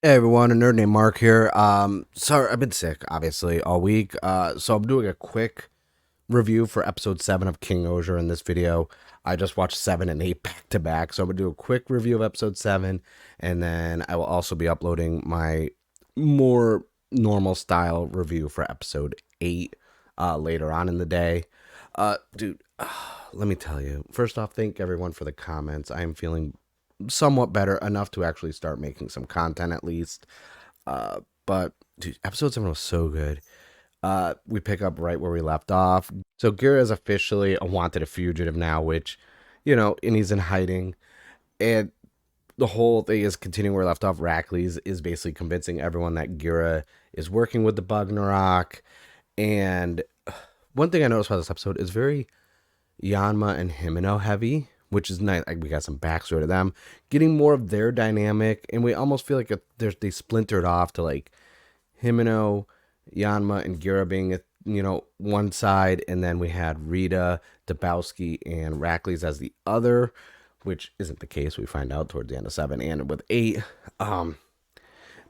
Hey everyone, a nerd named Mark here. Sorry, I've been sick, obviously, all week. So I'm doing a quick review for episode 7 of King-Ohger in this video. I just watched 7 and 8 back to back, so I'm gonna do a quick review of episode 7, and then I will also be uploading my more normal style review for episode 8 later on in the day. Dude, let me tell you. First off, thank everyone for the comments. I am feeling somewhat better enough to actually start making some content at least. But dude, episode 7 was so good. We pick up right where we left off. So Gira is officially a wanted fugitive now, which, and he's in hiding. And the whole thing is continuing where we left off. Rackley's is basically convincing everyone that Gira is working with the Bugnarok. And one thing I noticed about this episode is very Yanma and Himeno heavy, which is nice. Like, we got some backstory to them, getting more of their dynamic, and we almost feel like they splintered off to like Himeno, Yanma, and Gira being one side, and then we had Rita, Dabowski, and Rackley's as the other, which isn't the case. We find out towards the end of 7 and with 8.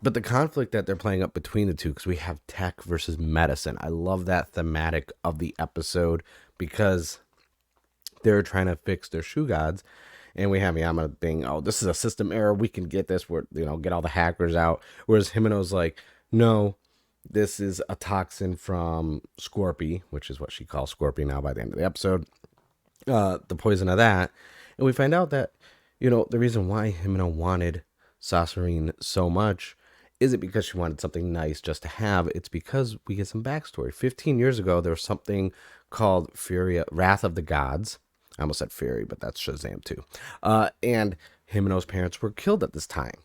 But the conflict that they're playing up between the two, because we have tech versus medicine. I love that thematic of the episode because they're trying to fix their shoe gods, and we have Yama being, oh, this is a system error, we can get this, we're, get all the hackers out, whereas Himeno's like, no, this is a toxin from Scorpy, which is what she calls Scorpy now by the end of the episode, the poison of that. And we find out that, the reason why Himeno wanted Sasserine so much isn't because she wanted something nice just to have. It's because we get some backstory. 15 years ago, there was something called Fury, Wrath of the Gods. I almost said Fury, but that's Shazam too. And Himeno's parents were killed at this time.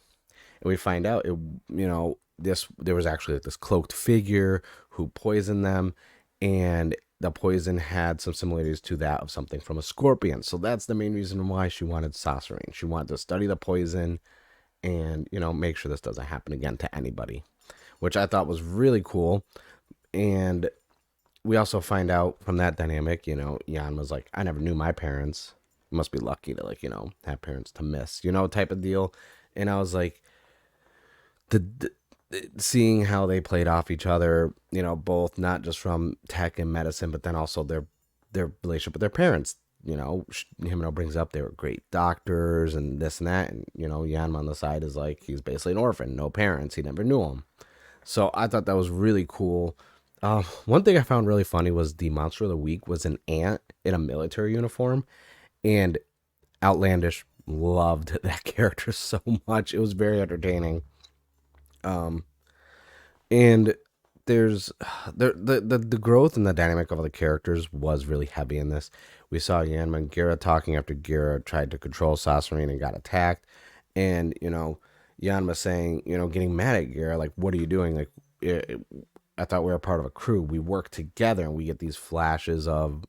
And we find out, there was actually like this cloaked figure who poisoned them. And the poison had some similarities to that of something from a scorpion. So that's the main reason why she wanted Sasserine. She wanted to study the poison and, make sure this doesn't happen again to anybody, which I thought was really cool. And we also find out from that dynamic, Jan was like, I never knew my parents. You must be lucky to, like, have parents to miss, type of deal. And I was like, the seeing how they played off each other, both not just from tech and medicine, but then also their relationship with their parents. Himeno brings up they were great doctors and this and that. And, Yanma on the side is like, he's basically an orphan, no parents. He never knew them. So I thought that was really cool. One thing I found really funny was the monster of the week was an ant in a military uniform. And Outlandish loved that character so much. It was very entertaining. And there's the growth and the dynamic of the characters was really heavy in this. We saw Yanma and Gira talking after Gira tried to control Sasserine and got attacked, and Yanma saying, getting mad at Gira, like, what are you doing? Like, I thought we were part of a crew. We work together, and we get these flashes of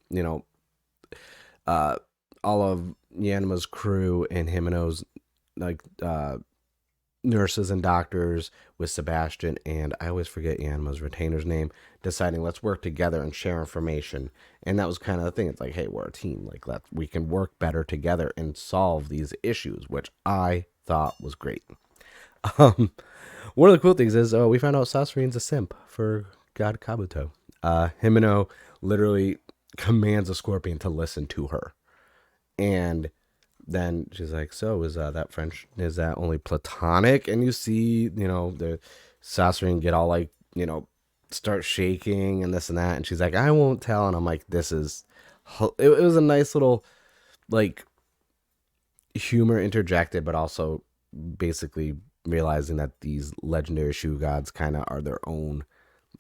uh, all of Yanma's crew and Himeno's like nurses and doctors with Sebastian, and I always forget Yanma's retainer's name, deciding let's work together and share information. And that was kind of the thing. It's like, hey, we're a team. Like, we can work better together and solve these issues, which I thought was great. Um, One of the cool things is we found out Sasorine's a simp for God Kabuto. Himeno literally commands a scorpion to listen to her. And then she's like, so is that French, is that only platonic? And you see, the Sasserine get all like, start shaking and this and that. And she's like, I won't tell. And I'm like, it was a nice little like humor interjected, but also basically realizing that these legendary shoe gods kind of are their own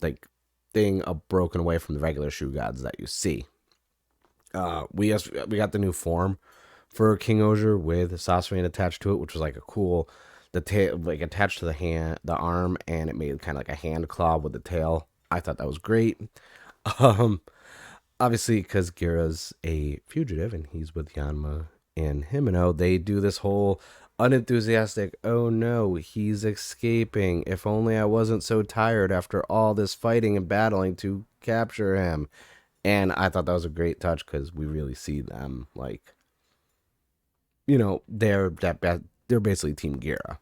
like thing broken away from the regular shoe gods that you see. We got the new form for King-Ohger with Sasorian attached to it, which was like a cool, the tail like attached to the hand, the arm, and it made kind of like a hand claw with the tail. I thought that was great. Um, Obviously, because Gira's a fugitive and he's with Yanma and Himeno, they do this whole unenthusiastic, oh no, he's escaping. If only I wasn't so tired after all this fighting and battling to capture him. And I thought that was a great touch because we really see them like, they're basically Team Gira.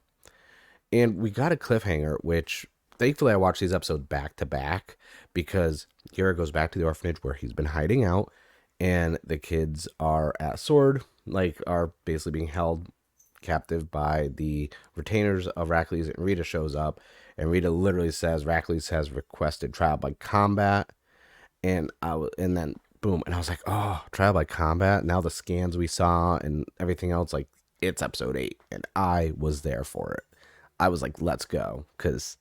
And we got a cliffhanger, which thankfully I watched these episodes back to back because Kira goes back to the orphanage where he's been hiding out, and the kids are at Sword, like are basically being held captive by the retainers of Rackley's, and Rita shows up, and Rita literally says Rackley's has requested trial by combat, and then boom, and I was like, oh, trial by combat. Now the scans we saw and everything else, like it's episode 8, and I was there for it. I was like, let's go, because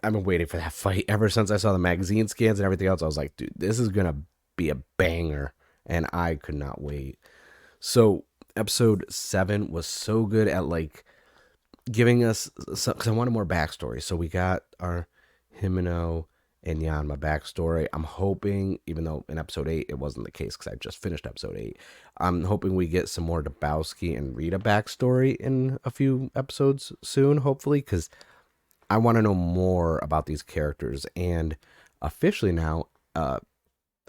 I've been waiting for that fight ever since I saw the magazine scans and everything else. I was like, dude, this is gonna be a banger, and I could not wait. So episode 7 was so good at like giving us some, because I wanted more backstory. So we got our Himeno and Yanma backstory. I'm hoping, even though in episode 8 it wasn't the case because I just finished episode 8, I'm hoping we get some more Dabowski and Rita backstory in a few episodes soon, hopefully, because I want to know more about these characters. And officially now,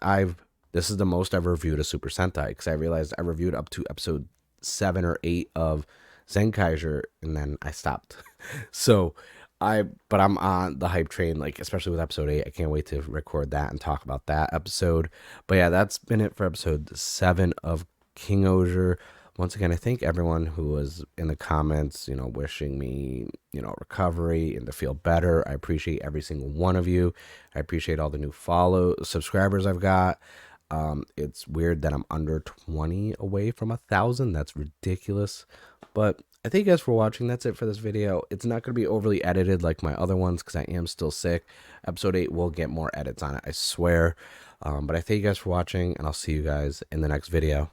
I've this is the most I've reviewed a Super Sentai, because I realized I reviewed up to episode 7 or 8 of King-Ohger, and then I stopped. So but I'm on the hype train, like especially with episode 8. I can't wait to record that and talk about that episode. But yeah, that's been it for episode 7 of King-Ohger. Once again, I thank everyone who was in the comments, wishing me, recovery and to feel better. I appreciate every single one of you. I appreciate all the new subscribers I've got. It's weird that I'm under 20 away from 1,000. That's ridiculous. But I thank you guys for watching. That's it for this video. It's not going to be overly edited like my other ones because I am still sick. Episode 8 will get more edits on it, I swear. But I thank you guys for watching, and I'll see you guys in the next video.